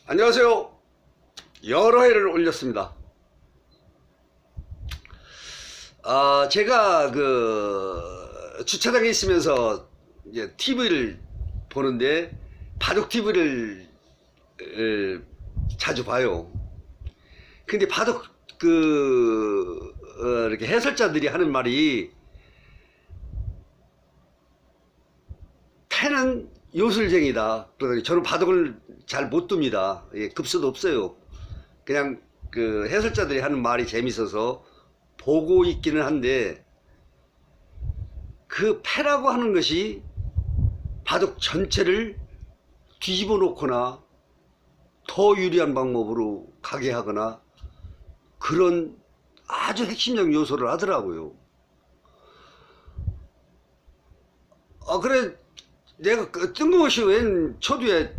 안녕하세요. 여러 회를 올렸습니다. 제가 주차장에 있으면서 이제 TV를 보는데 바둑 TV를 자주 봐요. 근데 바둑 이렇게 해설자들이 하는 말이 패는 요술쟁이다. 그러더니 저는 바둑을 잘 못 둡니다. 급수도 없어요. 그냥 해설자들이 하는 말이 재밌어서 보고 있기는 한데, 그 패라고 하는 것이 바둑 전체를 뒤집어 놓거나 더 유리한 방법으로 가게 하거나 그런 아주 핵심적 요소를 하더라고요. 그래, 내가 뜬금없이 웬 초두에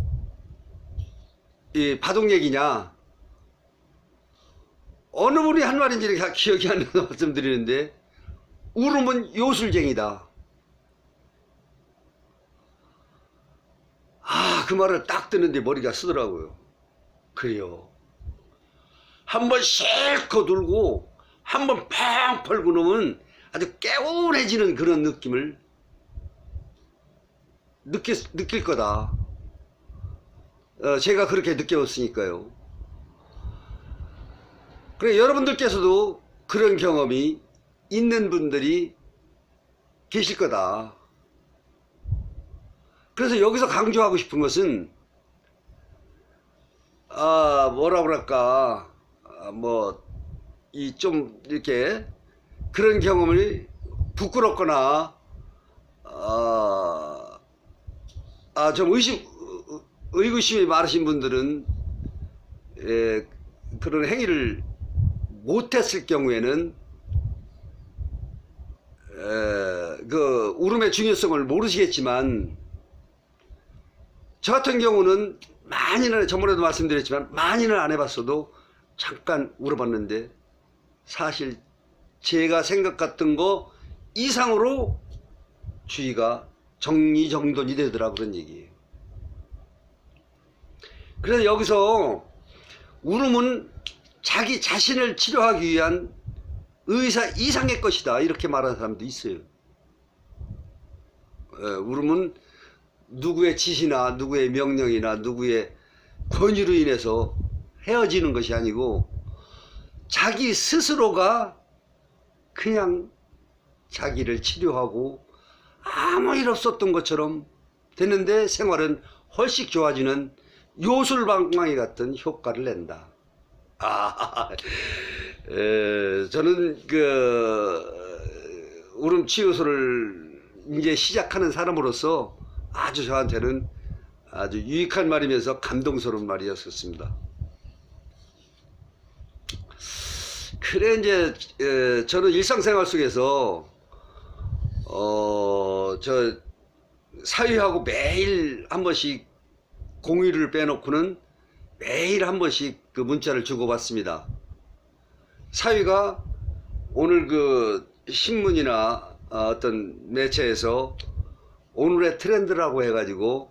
이 바둑 얘기냐, 어느 분이 한 말인지 기억이 안 나서 말씀드리는데, 울음은 요술쟁이다. 그 말을 딱 듣는데 머리가 쓰더라고요. 그래요. 한번 실컷 울고 한번 팡 펄고 놓으면 아주 개운해지는 그런 느낌을 느낄 거다. 제가 그렇게 느껴봤으니까요. 그래, 여러분들께서도 그런 경험이 있는 분들이 계실 거다. 그래서 여기서 강조하고 싶은 것은, 뭐라 그럴까, 좀 이렇게 그런 경험을 부끄럽거나, 좀 의구심이 많으신 분들은, 그런 행위를 못했을 경우에는, 울음의 중요성을 모르시겠지만, 저 같은 경우는 저번에도 말씀드렸지만, 많이는 안 해봤어도 잠깐 울어봤는데, 사실 제가 생각했던 거 이상으로 주의가 정리정돈이 되더라, 그런 얘기예요. 그래서 여기서 울음은 자기 자신을 치료하기 위한 의사 이상의 것이다, 이렇게 말하는 사람도 있어요. 울음은 누구의 지시나 누구의 명령이나 누구의 권유로 인해서 헤어지는 것이 아니고, 자기 스스로가 그냥 자기를 치료하고 아무 일 없었던 것처럼 됐는데 생활은 훨씬 좋아지는 요술방망이 같은 효과를 낸다. 저는 울음 치유술을 이제 시작하는 사람으로서 아주 저한테는 아주 유익한 말이면서 감동스러운 말이었습니다. 그래, 이제 저는 일상생활 속에서 저 사위하고 매일 한 번씩 공휴일을 빼놓고는 매일 한 번씩 문자를 주고받습니다. 사위가 오늘 신문이나 어떤 매체에서 오늘의 트렌드라고 해가지고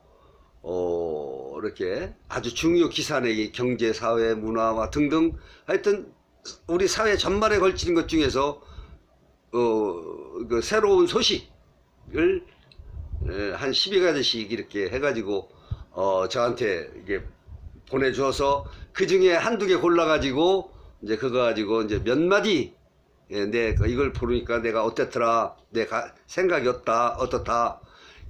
이렇게 아주 중요 기사 내기, 경제, 사회, 문화와 등등, 하여튼 우리 사회 전반에 걸치는 것 중에서 새로운 소식을 한 12가지씩 이렇게 해가지고 저한테 이게 보내주어서, 그 중에 한두 개 골라가지고 이제 그거 가지고 이제 몇 마디, 이걸 보니까 내가 어땠더라, 내가 생각이 어떻다,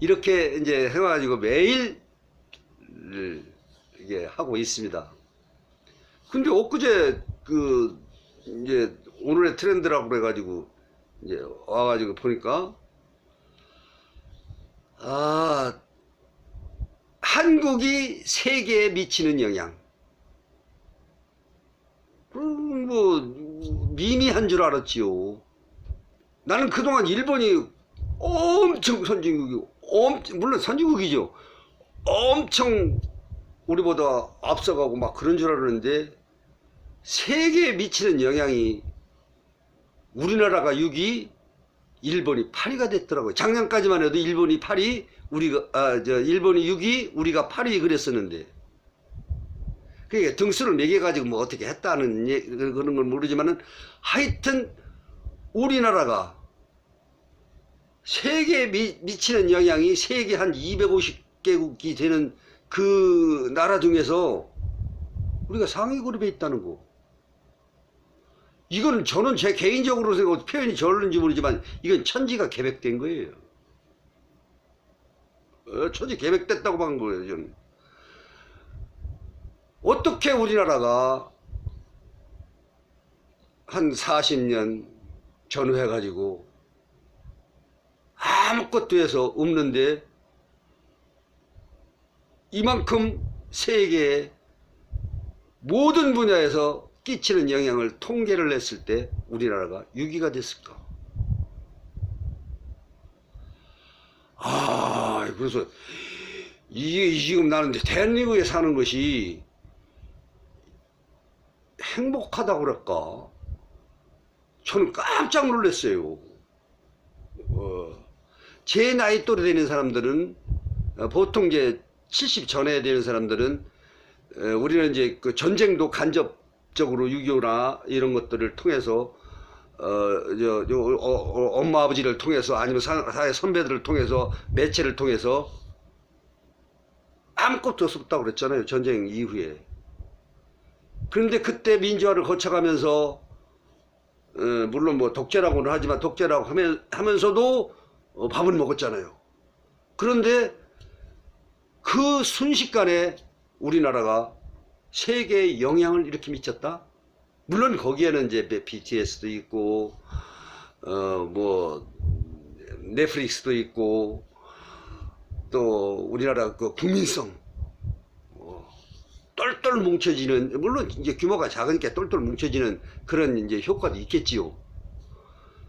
이렇게 이제 해가지고 매일 이게 하고 있습니다. 근데 엊그제 이제 오늘의 트렌드라고 그래가지고 이제 와가지고 보니까, 한국이 세계에 미치는 영향. 미미한 줄 알았지요. 나는 그동안 일본이 엄청 선진국이고, 물론 선진국이죠. 엄청 우리보다 앞서가고 막 그런 줄 알았는데, 세계에 미치는 영향이 우리나라가 6위, 일본이 8위가 됐더라고요. 작년까지만 해도 일본이 8위, 일본이 6위, 우리가 8위 그랬었는데, 그러니까 등수를 매겨가지고 뭐 어떻게 했다는 그런 걸 모르지만은 하여튼 우리나라가 세계에 미치는 영향이 세계 한 250개국이 되는 그 나라 중에서 우리가 상위 그룹에 있다는 거. 이건 저는 제 개인적으로 생각, 표현이 저런지 모르지만 이건 천지가 계획된 거예요. 천지 계획됐다고 한 거예요, 저는. 어떻게 우리나라가 한 40년 전후해가지고 아무것도 해서 없는데 이만큼 세계의 모든 분야에서 끼치는 영향을 통계를 냈을 때 우리나라가 6위가 됐을까? 그래서 이게 지금 나는 대한민국에 사는 것이 행복하다고 그럴까? 저는 깜짝 놀랐어요. 제 나이 또래 되는 사람들은 보통 이제 70 전에 되는 사람들은 우리는 이제 그 전쟁도 간접적으로 6.25나 이런 것들을 통해서 엄마 아버지를 통해서 아니면 사회 선배들을 통해서 매체를 통해서 아무것도 없었다고 그랬잖아요, 전쟁 이후에. 그런데 그때 민주화를 거쳐가면서 물론 뭐 독재라고는 하지만 독재라고 하면서도 밥은 먹었잖아요. 그런데 그 순식간에 우리나라가 세계에 영향을 이렇게 미쳤다? 물론 거기에는 이제 BTS도 있고 뭐 넷플릭스도 있고 또 우리나라 그 국민성 똘똘 뭉쳐지는, 물론 이제 규모가 작으니까 똘똘 뭉쳐지는 그런 이제 효과도 있겠지요.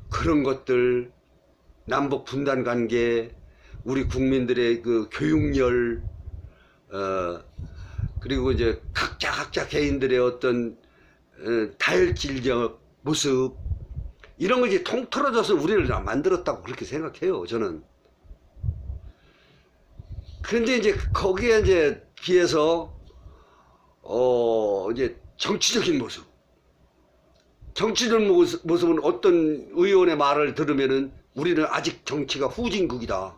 그런 것들, 남북 분단 관계, 우리 국민들의 그 교육열, 그리고 이제 각자 개인들의 어떤 다혈질적 모습, 이런 것이 통틀어져서 우리를 만들었다고 그렇게 생각해요, 저는. 그런데 이제 거기에 이제 비해서 이제 정치적인 모습. 정치적인 모습은 어떤 의원의 말을 들으면은 우리는 아직 정치가 후진국이다.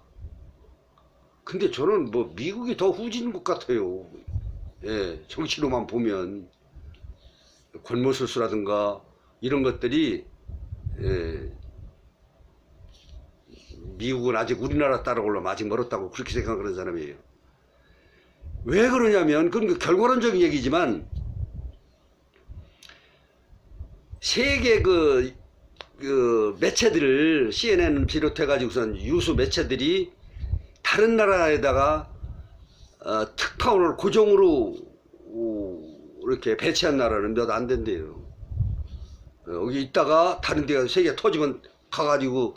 근데 저는 뭐 미국이 더 후진국 같아요. 예, 정치로만 보면. 권모술수라든가 이런 것들이, 예, 미국은 아직 우리나라 따라오려면 아직 멀었다고 그렇게 생각하는 사람이에요. 왜 그러냐면, 그건 결과론적인 얘기지만, 세계 그 매체들을, CNN 비롯해가지고선 유수 매체들이 다른 나라에다가 특파원을 고정으로 이렇게 배치한 나라는 몇 안 된대요. 여기 있다가 다른 데 가서 세계 터지면 가가지고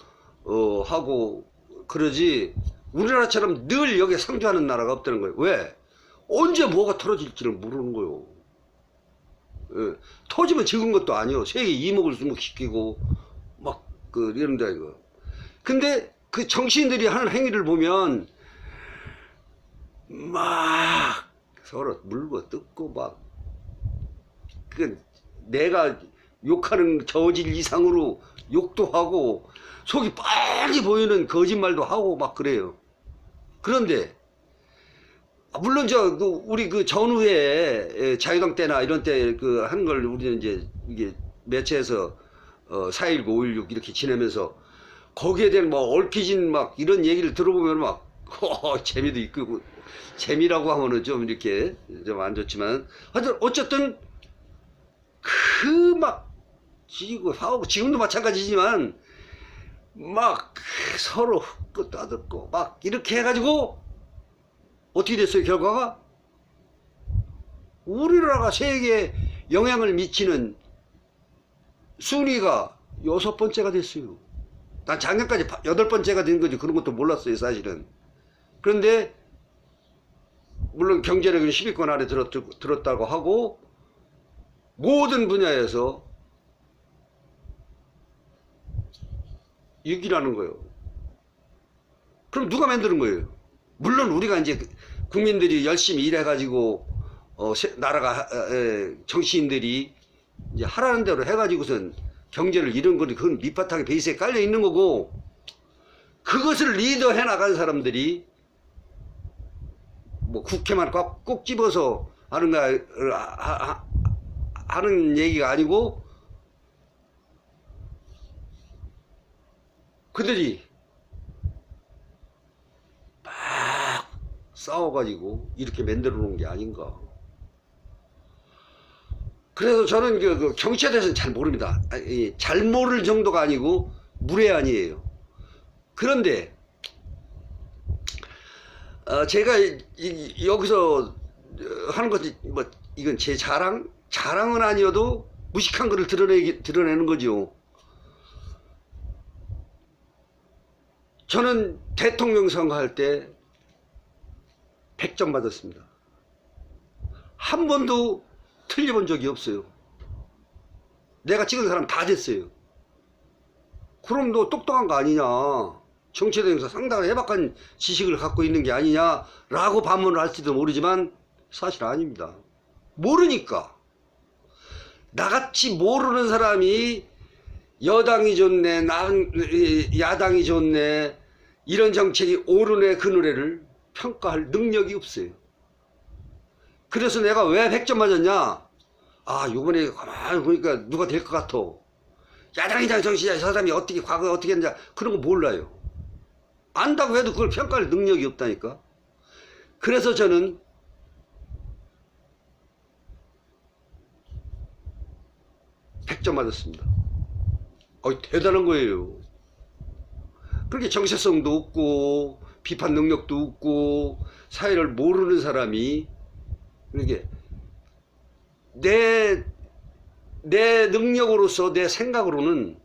하고 그러지, 우리나라처럼 늘 여기에 상주하는 나라가 없다는 거예요. 왜? 언제 뭐가 터져질지를 모르는 거예요. 예. 터지면 적은 것도 아니요. 세계 이목을 수목시키고 막 이런다 이거. 근데 그 정치인들이 하는 행위를 보면 막 서로 물고 뜯고 막 내가 욕하는 저질 이상으로 욕도 하고 속이 빨리 보이는 거짓말도 하고 막 그래요. 그런데 물론 우리 그 전후에 자유당 때나 이런 때 한 걸 우리는 이제 이게 매체에서 4.19, 5.16 이렇게 지내면서 거기에 대한 뭐 얽히진 막 이런 얘기를 들어보면 막 재미도 있고, 재미라고 하면은 좀 이렇게 좀 안 좋지만 하여튼 어쨌든 막 지고 싸우고, 지금도 마찬가지지만 막 서로 흑고 따듣고 막 이렇게 해가지고 어떻게 됐어요? 결과가 우리나라가 세계에 영향을 미치는 순위가 6번째가 됐어요. 난 작년까지 8번째가 된 거지 그런 것도 몰랐어요, 사실은. 그런데 물론 경제력은 10위권 안에 들었다고 하고 모든 분야에서 6위라는 거예요. 그럼 누가 만드는 거예요? 물론 우리가 이제 국민들이 열심히 일해가지고 나라가 정치인들이 이제 하라는 대로 해가지고선 경제를 이런 거는 그건 밑바탕에 베이스에 깔려 있는 거고, 그것을 리더해 나간 사람들이 뭐 국회만 꼭 집어서 하는 얘기가 아니고, 그들이 막 싸워가지고 이렇게 만들어 놓은 게 아닌가. 그래서 저는 그 정치에 대해서는 잘 모릅니다. 잘 모를 정도가 아니고 무례한이에요. 그런데 제가 여기서 하는 것이 뭐 이건 제 자랑은 아니어도 무식한 것을 드러내는 거죠. 저는 대통령 선거할 때 100점 받았습니다. 한 번도 틀려본 적이 없어요. 내가 찍은 사람 다 됐어요. 그럼 너 똑똑한 거 아니냐, 정치에 대해서 상당히 해박한 지식을 갖고 있는 게 아니냐 라고 반문을 할지도 모르지만 사실 아닙니다. 모르니까. 나같이 모르는 사람이 여당이 좋네, 야당이 좋네, 이런 정책이 옳으네 그르네를 평가할 능력이 없어요. 그래서 내가 왜 100점 맞았냐, 요번에 가만히 보니까 누가 될 것 같아, 야당이냐 정치냐, 저 사람이 과거에 어떻게 했냐, 그런 거 몰라요. 안다고 해도 그걸 평가할 능력이 없다니까. 그래서 저는 백점 맞았습니다. 대단한 거예요. 그렇게 정체성도 없고 비판 능력도 없고 사회를 모르는 사람이 이렇게 내 능력으로서, 내 생각으로는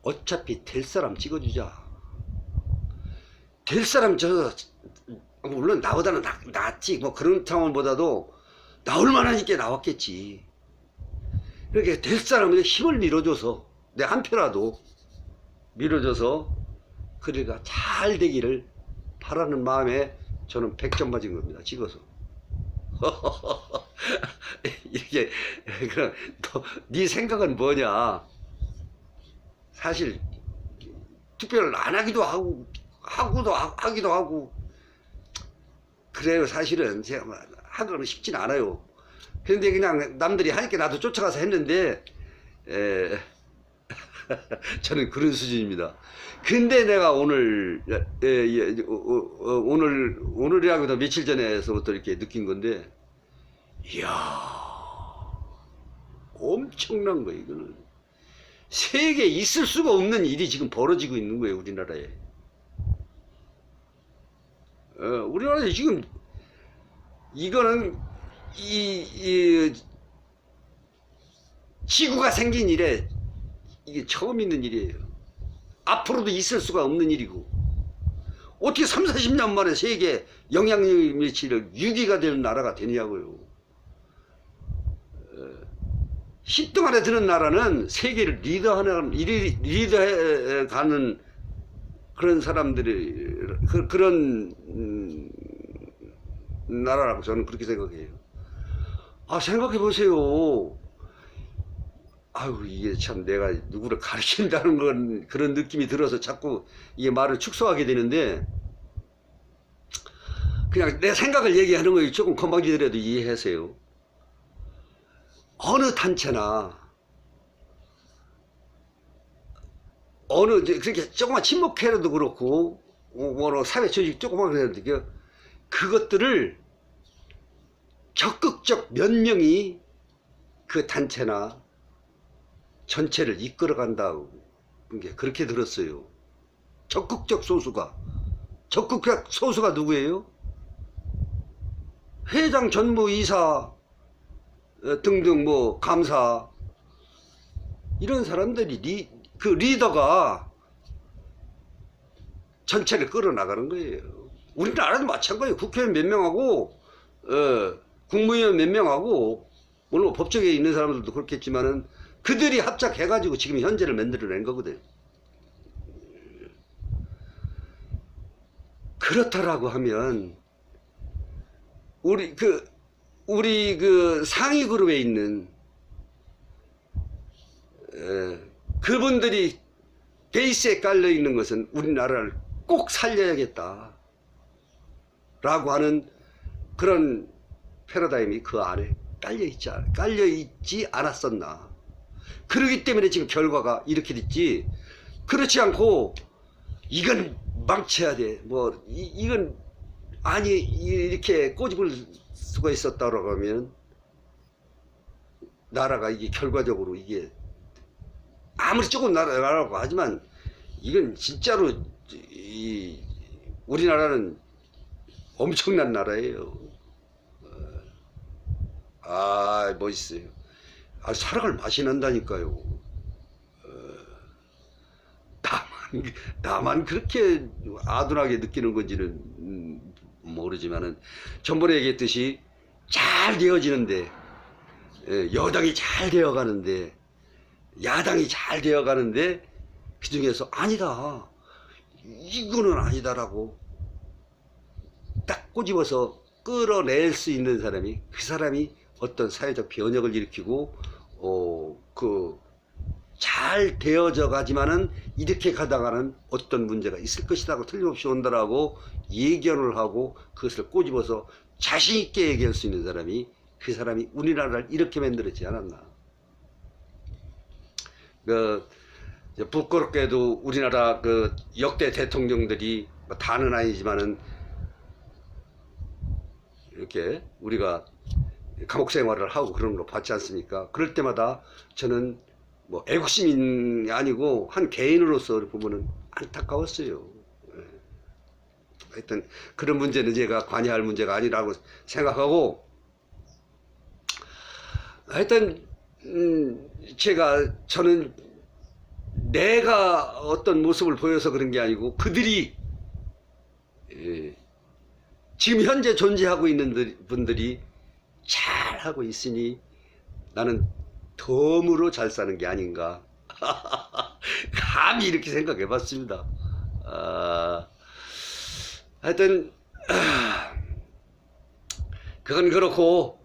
어차피 될 사람 찍어주자. 될 사람 물론 나보다는 낫지, 뭐 그런 상황보다도 나올 만하니까 나왔겠지. 이렇게 될 사람에게 힘을 밀어줘서, 내 한 표라도 밀어줘서 그러니까 잘 되기를 바라는 마음에 저는 100점 맞은 겁니다. 찍어서. 이렇게. 그럼 네 생각은 뭐냐. 사실 투표를 안 하기도 하기도 하고 그래요. 사실은 제가 하기는 쉽진 않아요. 그런데 그냥 남들이 하니까 나도 쫓아가서 했는데 저는 그런 수준입니다. 근데 내가 오늘이라고도 며칠 전에서부터 이렇게 느낀 건데, 이야, 엄청난 거예요. 이거는 세계에 있을 수가 없는 일이 지금 벌어지고 있는 거예요. 우리나라에. 우리나라에 지금 이거는 지구가 생긴 이래 이게 처음 있는 일이에요. 앞으로도 있을 수가 없는 일이고, 어떻게 30-40년 만에 세계 영향력 미치를 6위가 되는 나라가 되냐고요. 10등 안에 드는 나라는 세계를 리더해 가는 그런 사람들이, 그런 나라라고 저는 그렇게 생각해요. 생각해 보세요. 이게 참 내가 누구를 가르친다는 건 그런 느낌이 들어서 자꾸 이게 말을 축소하게 되는데, 그냥 내 생각을 얘기하는 거예요. 조금 건방지더라도 이해하세요. 어느 단체나 그렇게 조그만 친목회라도 그렇고 사회 조직 조그만 그래도 그것들을 적극적 몇 명이 그 단체나 전체를 이끌어 간다고 그렇게 들었어요. 적극적 소수가 누구예요? 회장, 전무이사 등등 감사, 이런 사람들이 그 리더가 전체를 끌어나가는 거예요. 우리나라도 마찬가지예요. 국회의원 몇 명하고 국무위원 몇 명하고, 물론 법정에 있는 사람들도 그렇겠지만은 그들이 합작해가지고 지금 현재를 만들어낸 거거든. 그렇다라고 하면 우리 우리 그 상위 그룹에 있는 그분들이 베이스에 깔려 있는 것은 우리나라를 꼭 살려야겠다 라고 하는 그런 패러다임이 그 안에 깔려 있지 않았었나. 그러기 때문에 지금 결과가 이렇게 됐지, 그렇지 않고 이건 망쳐야 돼, 뭐 이건 아니 이렇게 꼬집을 수가 있었다라고 하면 나라가 이게 결과적으로 이게 아무리 조금 나라라고 하지만 이건 진짜로 이 우리나라는 엄청난 나라예요. 아, 멋있어요. 아, 사랑을 맛이 난다니까요. 나만 그렇게 아둔하게 느끼는 건지는 모르지만은, 전번에 얘기했듯이 잘 되어지는데, 여당이 잘 되어가는데, 야당이 잘 되어가는데, 그 중에서 아니다, 이거는 아니다라고 딱 꼬집어서 끌어낼 수 있는 사람이, 그 사람이 어떤 사회적 변혁을 일으키고 잘 되어져 가지만은 이렇게 가다가는 어떤 문제가 있을 것이라고 틀림없이 온다라고 예견을 하고 그것을 꼬집어서 자신 있게 얘기할 수 있는 사람이, 그 사람이 우리나라를 이렇게 만들었지 않았나. 부끄럽게도 우리나라 그 역대 대통령들이 다는 아니지만은 이렇게 우리가 감옥 생활을 하고 그런 거 봤지 않습니까? 그럴 때마다 저는 뭐 애국심이 아니고 한 개인으로서 보면은 안타까웠어요. 하여튼 그런 문제는 제가 관여할 문제가 아니라고 생각하고, 하여튼 저는 내가 어떤 모습을 보여서 그런 게 아니고 그들이 지금 현재 존재하고 있는 분들이 잘 하고 있으니 나는 덤으로 잘 사는 게 아닌가. 감히 이렇게 생각해 봤습니다. 하여튼 그건 그렇고,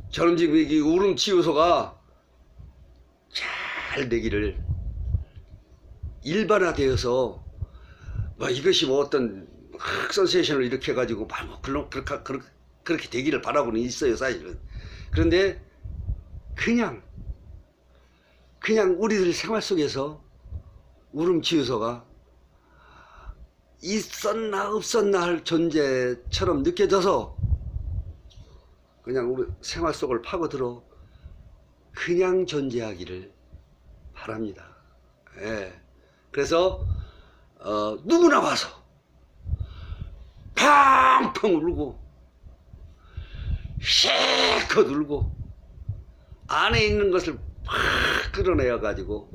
저는 지금 이 울음치유소가 잘 되기를, 일반화되어서 뭐 이것이 뭐 어떤 센세이션을 일으켜 가지고 그렇게 되기를 바라고는 있어요, 사실은. 그런데 그냥 우리들 생활 속에서 울음치유소가 있었나 없었나 할 존재처럼 느껴져서 그냥 우리 생활 속을 파고들어 그냥 존재하기를 바랍니다. 예. 그래서 누구나 와서 팡팡 울고 실컷 울고 안에 있는 것을 팍 끌어내어 가지고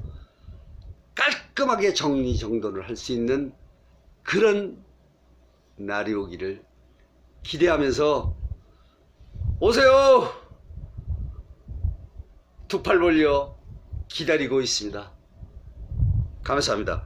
깔끔하게 정리정돈을 할 수 있는 그런 날이 오기를 기대하면서, 오세요! 두 팔 벌려 기다리고 있습니다. 감사합니다.